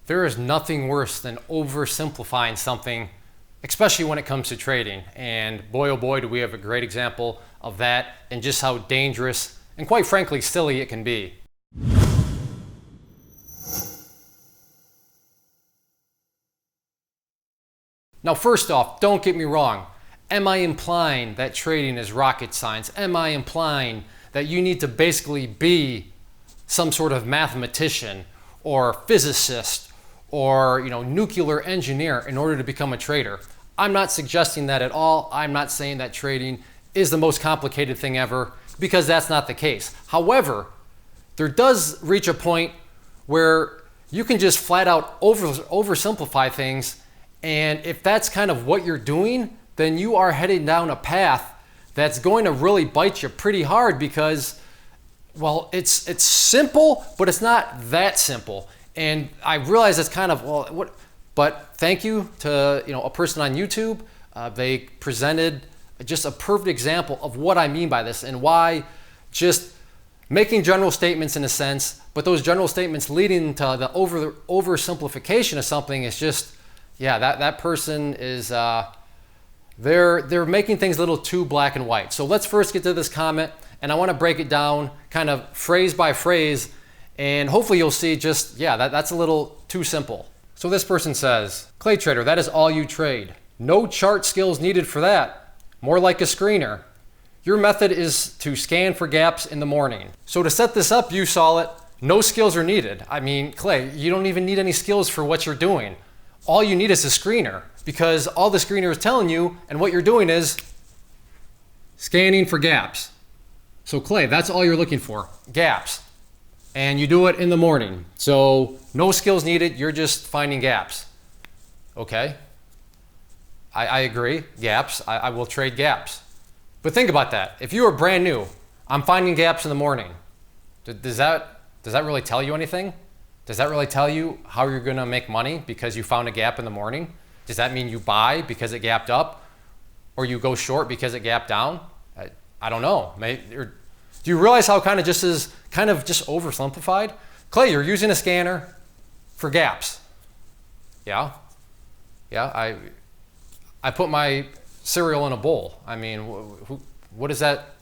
there is nothing worse than oversimplifying something, especially when it comes to trading. And boy, oh boy, do we have a great example of that and just how dangerous and quite frankly silly it can be. Now, first off, don't get me wrong. Am I implying that trading is rocket science? Am I implying that you need to basically be some sort of mathematician or physicist or nuclear engineer in order to become a trader? I'm not suggesting that at all. I'm not saying that trading is the most complicated thing ever, because that's not the case. However, there does reach a point where you can just flat out oversimplify things, and if that's kind of what you're doing, then you are heading down a path that's going to really bite you pretty hard, because, well, it's simple, but it's not that simple. And I realize it's kind of, well, what? But thank you to a person on YouTube. They presented just a perfect example of what I mean by this and why just making general statements in a sense, but those general statements leading to the oversimplification of something is just, yeah, that person is they're making things a little too black and white. So let's first get to this comment, and I want to break it down kind of phrase by phrase, and hopefully you'll see just, yeah, that's a little too simple. So this person says, "Clay trader, that is all you trade. No chart skills needed for that. More like a screener. Your method is to scan for gaps in the morning." So to set this up, you saw it, no skills are needed. I mean, Clay, you don't even need any skills for what you're doing. All you need is a screener, because all the screener is telling you and what you're doing is scanning for gaps. So Clay, that's all you're looking for, gaps. And you do it in the morning. So no skills needed, you're just finding gaps. Okay, I agree, gaps, I will trade gaps. But think about that. If you are brand new, I'm finding gaps in the morning. Does that really tell you anything? Does that really tell you how you're gonna make money because you found a gap in the morning? Does that mean you buy because it gapped up? Or you go short because it gapped down? I don't know. Do you realize how kind of just oversimplified? Clay, you're using a scanner for gaps. Yeah, I put my cereal in a bowl. I mean, what is that?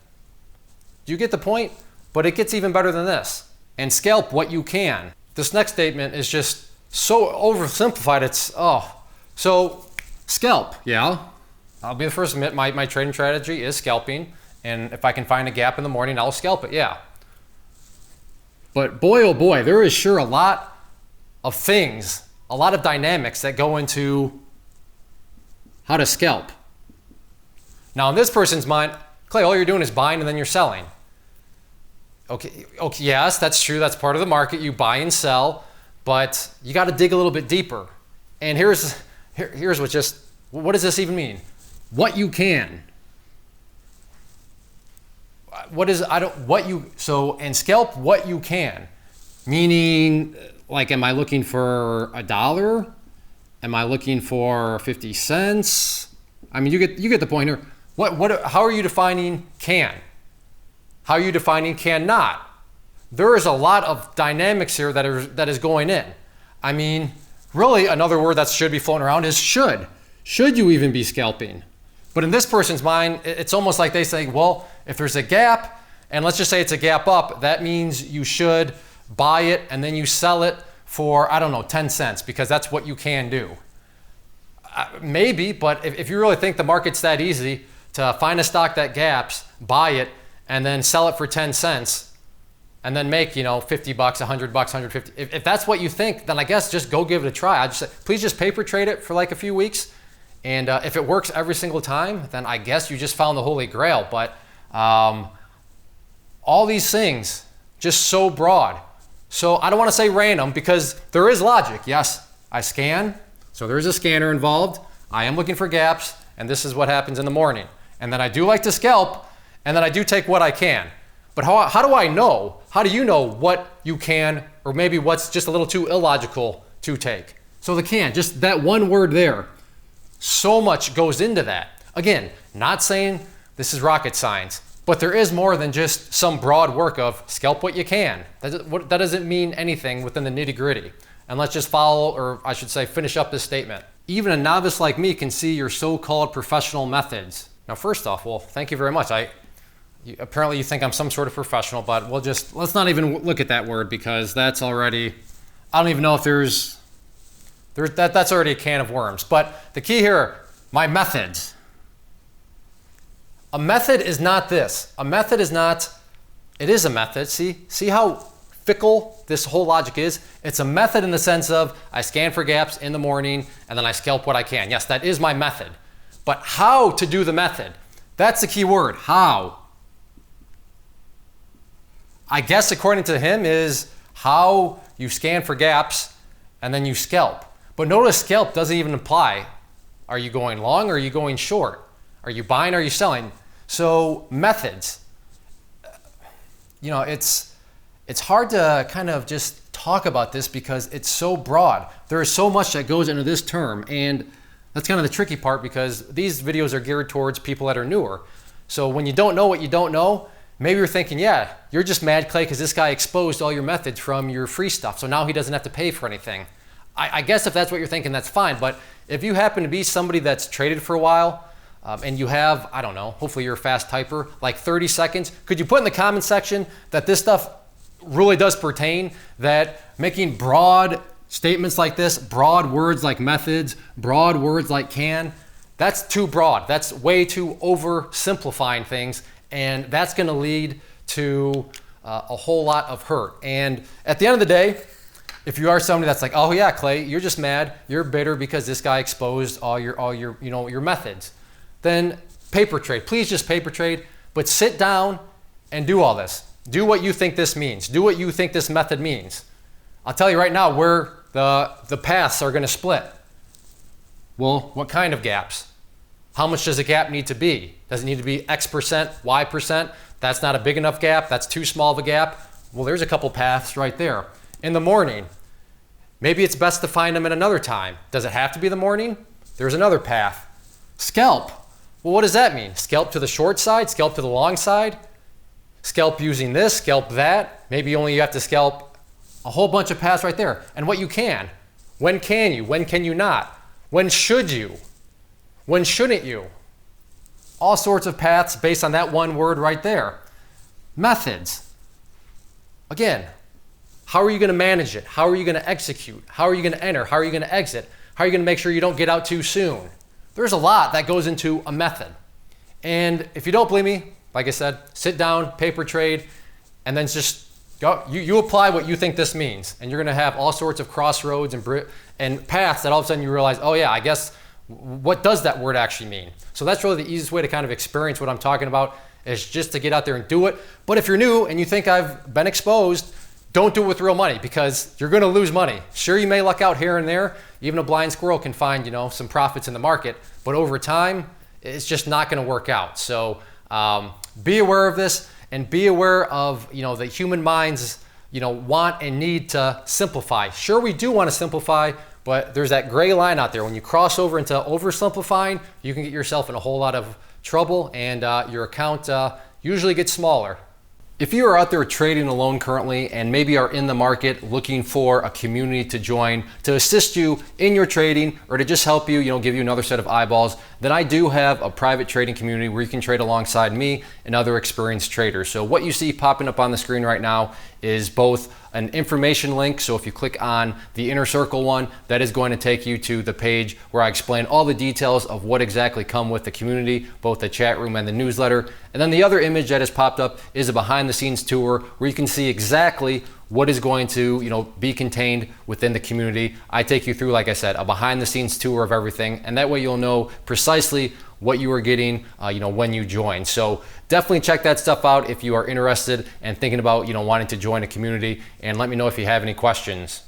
Do you get the point? But it gets even better than this. And scalp what you can. This next statement is just so oversimplified, so scalp, yeah. I'll be the first to admit my trading strategy is scalping, and if I can find a gap in the morning, I'll scalp it, yeah. But boy, oh boy, there is sure a lot of things, a lot of dynamics that go into how to scalp. Now in this person's mind, Clay, all you're doing is buying and then you're selling. Okay, yes, that's true. That's part of the market. You buy and sell, but you got to dig a little bit deeper. And here's what does this even mean? What you can. And scalp what you can. Meaning, like, am I looking for $1? Am I looking for 50 cents? I mean, you get the point here. How are you defining can? How are you defining cannot? There is a lot of dynamics here that is going in. I mean, really, another word that should be floating around is should. Should you even be scalping? But in this person's mind, it's almost like they say, well, if there's a gap, and let's just say it's a gap up, that means you should buy it and then you sell it for, I don't know, 10 cents, because that's what you can do. Maybe, but if you really think the market's that easy to find a stock that gaps, buy it, and then sell it for 10 cents, and then make, $50, $100, 150. If that's what you think, then I guess just go give it a try. I just say, please just paper trade it for like a few weeks. And if it works every single time, then I guess you just found the holy grail. But all these things, just so broad. So I don't want to say random, because there is logic. Yes, I scan. So there is a scanner involved. I am looking for gaps, and this is what happens in the morning. And then I do like to scalp, and then I do take what I can. But how do I know? How do you know what you can, or maybe what's just a little too illogical to take? So the can, just that one word there, so much goes into that. Again, not saying this is rocket science, but there is more than just some broad work of scalp what you can. That doesn't mean anything within the nitty gritty. And let's just follow, or I should say, finish up this statement. Even a novice like me can see your so-called professional methods. Now, first off, well, thank you very much. Apparently you think I'm some sort of professional, but let's not even look at that word, because that's already, I don't even know if that's already a can of worms. But the key here, my methods. A method is not this. A method is not, it is a method. See how fickle this whole logic is? It's a method in the sense of I scan for gaps in the morning and then I scalp what I can. Yes, that is my method. But how to do the method, that's the key word, how. I guess according to him is how you scan for gaps and then you scalp. But notice scalp doesn't even imply, are you going long or are you going short? Are you buying or are you selling? So methods, you know, it's hard to kind of just talk about this because it's so broad. There is so much that goes into this term, and that's kind of the tricky part because these videos are geared towards people that are newer. So when you don't know what you don't know, maybe you're thinking, yeah, you're just mad, Clay, because this guy exposed all your methods from your free stuff, so now he doesn't have to pay for anything. I guess if that's what you're thinking, that's fine. But if you happen to be somebody that's traded for a while, and you have, I don't know, hopefully you're a fast typer, like 30 seconds, could you put in the comment section that this stuff really does pertain, that making broad statements like this, broad words like methods, broad words like can, that's too broad. That's way too oversimplifying things, and that's gonna lead to a whole lot of hurt. And at the end of the day, if you are somebody that's like, oh yeah, Clay, you're just mad, you're bitter because this guy exposed all your your methods, then paper trade. Please just paper trade, but sit down and do all this. Do what you think this means. Do what you think this method means. I'll tell you right now where the paths are gonna split. Well, what kind of gaps? How much does a gap need to be? Does it need to be X percent, Y percent? That's not a big enough gap. That's too small of a gap. Well, there's a couple paths right there. In the morning, maybe it's best to find them at another time. Does it have to be the morning? There's another path. Scalp. Well, what does that mean? Scalp to the short side, scalp to the long side, scalp using this, scalp that. Maybe only you have to scalp a whole bunch of paths right there. And what you can. When can you? When can you not? When should you? When shouldn't you? All sorts of paths based on that one word right there. Methods. Again, how are you going to manage it? How are you going to execute? How are you going to enter? How are you going to exit? How are you going to make sure you don't get out too soon? There's a lot that goes into a method. And if you don't believe me, like I said, sit down, paper trade, and then just go. You apply what you think this means. And you're going to have all sorts of crossroads and paths that all of a sudden you realize, oh yeah, I guess, what does that word actually mean? So that's really the easiest way to kind of experience what I'm talking about, is just to get out there and do it. But if you're new and you think I've been exposed, don't do it with real money, because you're going to lose money. Sure, you may luck out here and there. Even a blind squirrel can find, some profits in the market, but over time, it's just not going to work out. So be aware of this, and be aware of, the human mind's, want and need to simplify. Sure, we do want to simplify, but there's that gray line out there. When you cross over into oversimplifying, you can get yourself in a whole lot of trouble, and your account usually gets smaller. If you are out there trading alone currently and maybe are in the market looking for a community to join to assist you in your trading, or to just help you, give you another set of eyeballs, then I do have a private trading community where you can trade alongside me and other experienced traders. So what you see popping up on the screen right now is both an information link. So if you click on the inner circle one, that is going to take you to the page where I explain all the details of what exactly come with the community, both the chat room and the newsletter. And then the other image that has popped up is a behind the scenes tour where you can see exactly what is going to be contained within the community. I take you through, like I said, a behind the scenes tour of everything, and that way you'll know precisely what you are getting when you join. So definitely check that stuff out if you are interested and thinking about wanting to join a community, and let me know if you have any questions.